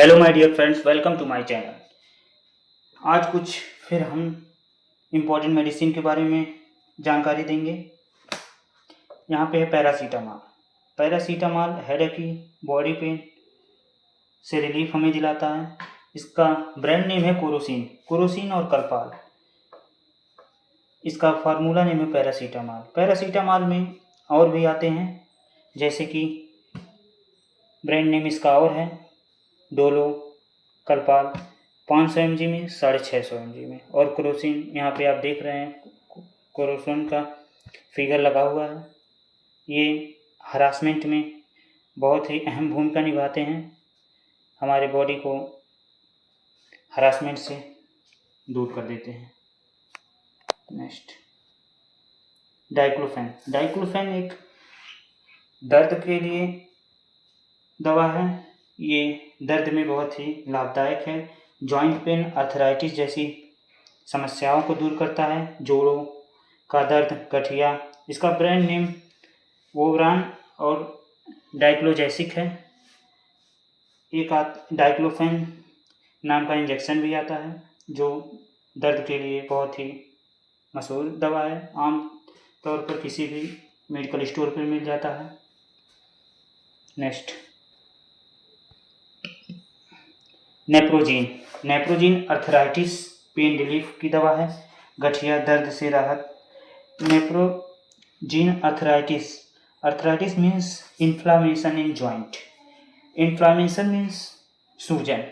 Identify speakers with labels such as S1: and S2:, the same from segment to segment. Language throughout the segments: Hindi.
S1: Hello my dear friends, welcome to my channel. आज कुछ फिर हम इम्पोर्टेंट मेडिसिन के बारे में जानकारी देंगे। यहाँ पे है पैरासीटामॉल। पैरासीटामॉल हेडेक की, बॉडी पेन से रिलीफ हमें दिलाता है। इसका ब्रांड नेम है कोरोसिन। कोरोसिन और कल्पाल इसका फार्मूला नेम है पैरासीटामॉल। पैरासीटामॉल में और भी आते हैं, जैसे कि ब्रांड नेम इसका और है डोलो, कल्पाल 500 mg में, 650 mg में। और क्रोसिन यहाँ पे आप देख रहे हैं, क्रोसिन का फिगर लगा हुआ है। ये हरासमेंट में बहुत ही अहम भूमिका निभाते हैं, हमारे बॉडी को हरासमेंट से दूर कर देते हैं। Next diclofenac. डाइक्लोफेन एक दर्द के लिए दवा है। ये दर्द में बहुत ही लाभदायक है। जॉइंट पेन, आर्थराइटिस जैसी समस्याओं को दूर करता है। जोड़ों का दर्द, गठिया। इसका ब्रांड नेम वोवरान और डाइक्लोजेसिक है। एक डाइक्लोफेन नाम का इंजेक्शन भी आता है, जो दर्द के लिए बहुत ही मशहूर दवा है। आम तौर पर किसी भी मेडिकल स्टोर पर मिल जाता है। नेक्स्ट नेप्रोजीन। नेप्रोजीन अर्थराइटिस पेन रिलीफ की दवा है, गठिया दर्द से राहत। नेप्रोजीन arthritis. Arthritis means inflammation in joint. Inflammation means सूजन।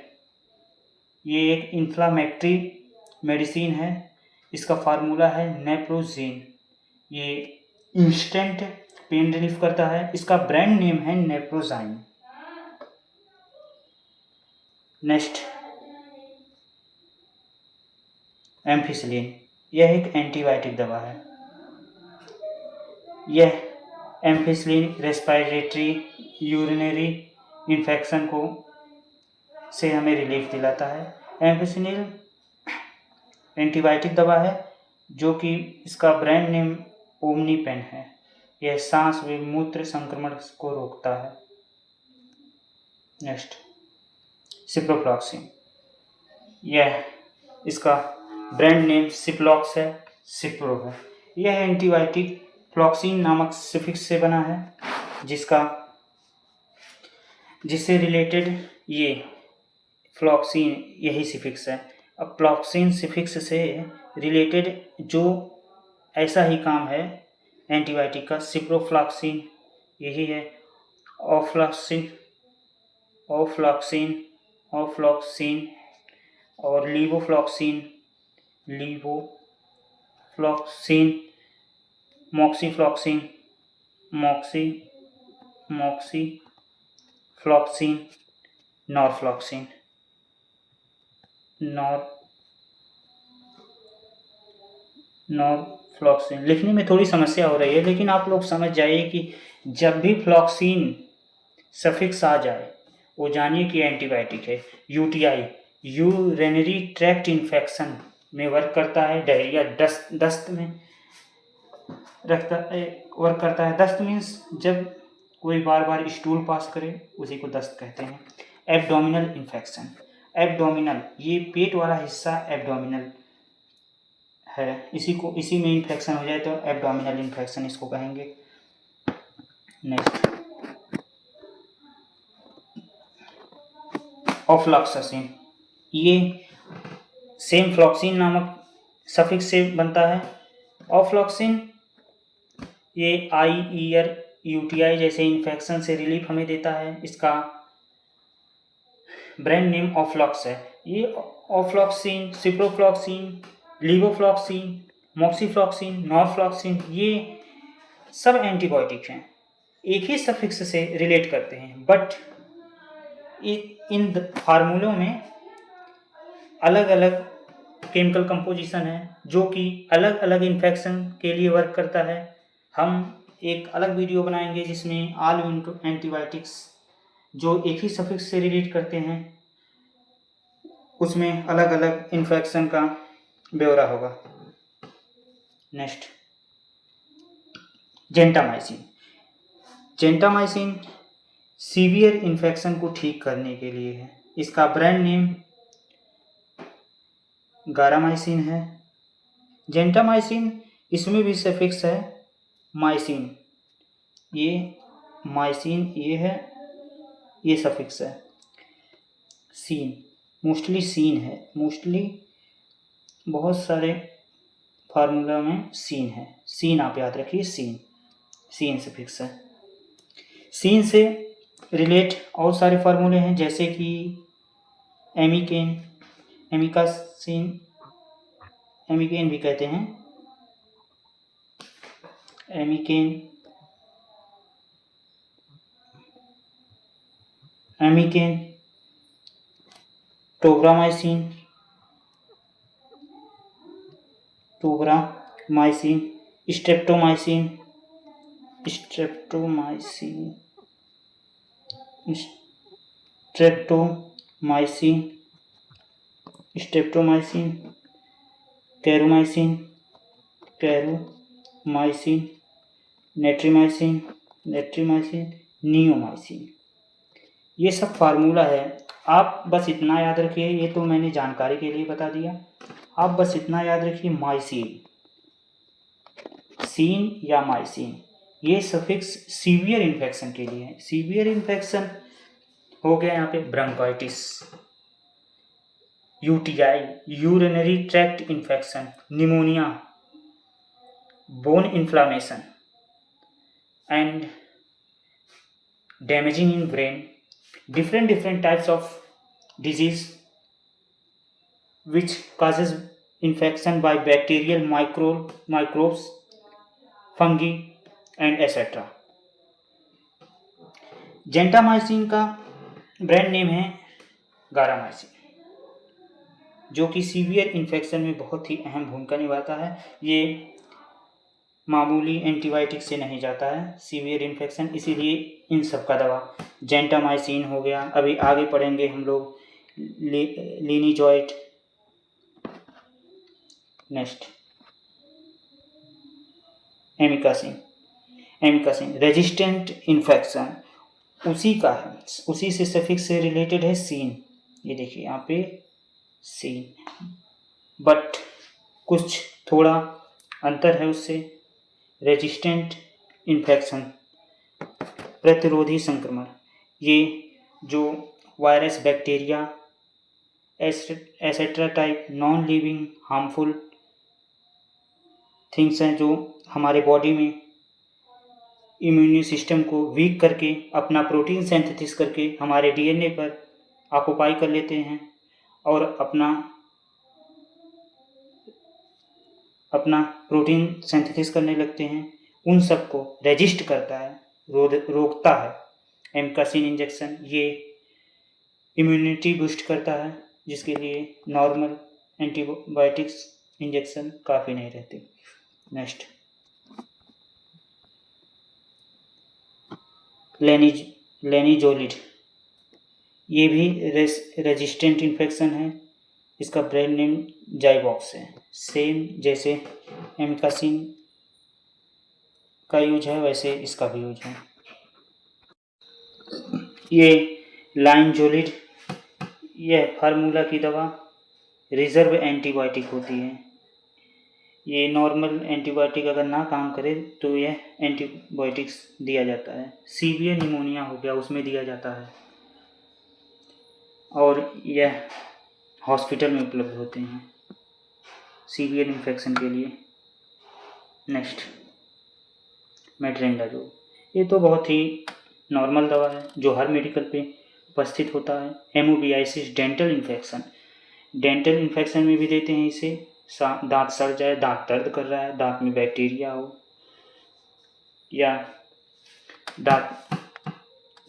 S1: ये एक इन्फ्लामेटरी मेडिसिन है। इसका फार्मूला है नेप्रोजीन। ये इंस्टेंट पेन रिलीफ करता है। इसका ब्रांड नेम है नेप्रोजाइन। Next ampicillin. यह एक एंटीबायोटिक दवा है। यह एम्फिसिलिन रेस्पिरेटरी यूरिनरी इन्फेक्शन को से हमें रिलीफ दिलाता है। एम्फिसिलिन एंटीबायोटिक दवा है, जो कि इसका ब्रांड नेम ओमनीपेन है। यह सांस व मूत्र संक्रमण को रोकता है। Next ciprofloxacin. यह इसका ब्रांड नेम सिप्लॉक्स है, सिप्रो है। यह एंटीबायोटिक फ्लॉक्सिन नामक सफिक्स से बना है, जिससे रिलेटेड ये फ्लॉक्सिन यही सफिक्स है। अब फ्लॉक्सिन सफिक्स से रिलेटेड जो ऐसा ही काम है एंटीबायोटिक का, सिप्रोफ्लॉक्सिन यही है। ऑफ्लॉक्सिन और लीवोफ्लॉक्सिन, मॉक्सीफ्लॉक्सिन, नॉरफ्लॉक्सिन। लिखने में थोड़ी समस्या हो रही है, लेकिन आप लोग समझ जाइए कि जब भी फ्लॉक्सिन सफिक्स आ जाए वो जानिए कि एंटीबायोटिक है। यूटीआई, यूरिनरी ट्रैक्ट इन्फेक्शन में वर्क करता है। डायरिया, दस्त में वर्क करता है। दस्त मीन्स जब कोई बार बार स्टूल पास करे, उसी को दस्त कहते हैं। Abdominal infection. एब्डोमिनल, ये पेट वाला हिस्सा एब्डोमिनल है। इसी में इन्फेक्शन हो जाए तो एब्डोमिनल इन्फेक्शन इसको कहेंगे। Next ofloxacin. ये सेम फ्लॉक्सिन नामक सफिक्स से बनता है। ऑफ्लॉक्सिन ये आई, ईयर, यूटीआई जैसे इन्फेक्शन से रिलीफ हमें देता है। इसका ब्रांड नेम ऑफ्लॉक्स है। ये ऑफ्लॉक्सिन, सिप्रोफ्लॉक्सिन, लीवोफ्लॉक्सिन, मॉक्सीफ्लॉक्सिन, नॉरफ्लॉक्सिन, ये सब एंटीबायोटिक हैं, एक ही सफिक्स से रिलेट करते हैं, बट इन फार्मूलों में अलग अलग केमिकल कंपोजिशन है, जो कि अलग अलग इन्फेक्शन के लिए वर्क करता है। हम एक अलग वीडियो बनाएंगे जिसमें ऑल एंटीबायोटिक्स जो एक ही सफिक्स से रिलेट करते हैं, उसमें अलग अलग इन्फेक्शन का ब्यौरा होगा। Next gentamicin. Gentamicin severe infection को ठीक करने के लिए है। इसका ब्रांड नेम गारामाइसिन है। जेंटामाइसिन, इसमें भी सफिक्स है माइसिन, ये माइसिन ये है, ये सफिक्स है। सीन, मोस्टली सीन है, मोस्टली बहुत सारे फार्मूला में सीन है। सीन आप याद रखिए, सीन, सीन सफिक्स है। सीन से रिलेट और सारे फार्मूले हैं, जैसे कि एमिकेन, एमिकासीन, एमिकेन भी कहते हैं, amikin, amikin, tobramycin, tobramycin, streptomycin, streptomycin, streptomycin, streptomycin, kanamycin, kanamycin, netromycin, netromycin, neomycin. ये सब फार्मूला है। आप बस इतना याद रखिए, ये तो मैंने जानकारी के लिए बता दिया, आप बस इतना याद रखिए, माइसिन, सीन या माइसिन, ये सफिक्स सीवियर इन्फेक्शन के लिए है। सीवियर इन्फेक्शन हो गया यहाँ पे bronchitis, UTI, urinary tract infection, pneumonia, bone inflammation and damaging in brain, different types of disease which causes infection by bacterial microbes, fungi and etc. Gentamicin का ब्रांड नेम है गारामाइसिन, जो कि सीवियर इन्फेक्शन में बहुत ही अहम भूमिका निभाता है। ये मामूली एंटीबायोटिक से नहीं जाता है सीवियर इन्फेक्शन, इसीलिए इन सब का दवा जेंटामाइसिन हो गया। अभी आगे पढ़ेंगे हम लोग linezolid. Next amikacin, amikacin resistant infection, उसी का है, उसी से सफिक्स से रिलेटेड है सीन, ये देखिए यहाँ पे सीन, बट कुछ थोड़ा अंतर है उससे। रेजिस्टेंट इन्फेक्शन, प्रतिरोधी संक्रमण, ये जो virus, bacteria etcetera type non living harmful things हैं, जो हमारे बॉडी में इम्यून सिस्टम को वीक करके अपना प्रोटीन सिंथेसिस करके हमारे डीएनए पर ऑक्युपाई कर लेते हैं और अपना प्रोटीन सिंथेसिस करने लगते हैं, उन सब को रेजिस्ट करता है, रोकता है एमिकासिन इंजेक्शन। ये इम्यूनिटी बूस्ट करता है, जिसके लिए नॉर्मल एंटीबायोटिक्स इंजेक्शन काफ़ी नहीं रहते। नेक्स्ट लेनिजोलिड, ये भी रेजिस्टेंट इन्फेक्शन है, इसका ब्रांड नेम जाइबॉक्स है। सेम जैसे एमिकासिन का यूज है वैसे इसका भी यूज है। ये लाइनजोलिड, यह फार्मूला की दवा रिजर्व एंटीबायोटिक होती है। ये नॉर्मल एंटीबायोटिक अगर ना काम करे तो यह एंटीबायोटिक्स दिया जाता है। सीवियर निमोनिया हो गया उसमें दिया जाता है, और यह हॉस्पिटल में उपलब्ध होते हैं सीवियर इन्फेक्शन के लिए। नेक्स्ट मेट्रेंडाजोल, ये तो बहुत ही नॉर्मल दवा है जो हर मेडिकल पे उपस्थित होता है। एमोबियासिस, डेंटल इन्फेक्शन, डेंटल इन्फेक्शन में भी देते हैं इसे। दांत सड़ जाए, दांत दर्द कर रहा है, दांत में बैक्टीरिया हो या दांत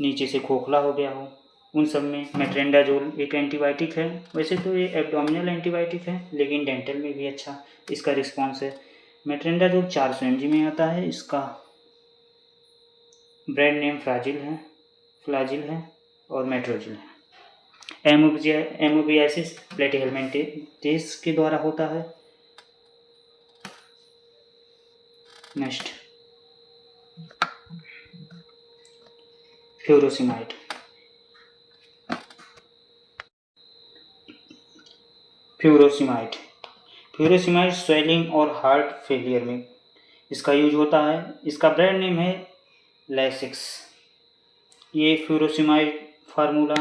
S1: नीचे से खोखला हो गया हो, उन सब में मेट्रेंडाजोल एक एंटीबायोटिक है। वैसे तो ये एब्डोमिनल एंटीबायोटिक है, लेकिन डेंटल में भी अच्छा इसका रिस्पॉन्स है। मेट्रेंडाजोल 400 mg में आता है, इसका ब्रांड नेम फ्लाजिल है और मेट्रोजिल है। एमोबियासिस प्लेटिहेल्मिंथेस के द्वारा होता है। Next furosemide, furosemide. Furosemide swelling और हार्ट फेलियर में इसका यूज होता है। इसका ब्रांड नेम है लैसिक्स। ये फ्यूरोसिमाइड फार्मूला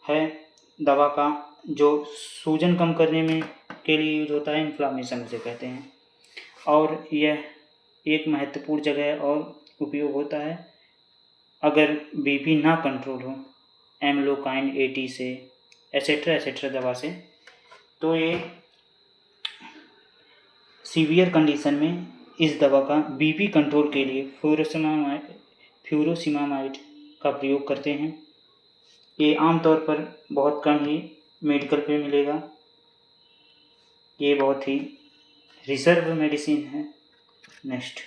S1: है दवा का जो सूजन कम करने में के लिए यूज होता है, इन्फ्लामेशन उसे कहते हैं। और यह एक महत्वपूर्ण जगह और उपयोग होता है अगर बीपी ना कंट्रोल हो, एम्लोकाइन 80 से एसेट्रा दवा से। तो ये सीवियर कंडीशन में इस दवा का बीपी कंट्रोल के लिए फ्यूरोसिमामाइड का प्रयोग करते हैं। ये आमतौर पर बहुत कम ही मेडिकल पे मिलेगा। ये बहुत ही रिजर्व मेडिसिन है। नेक्स्ट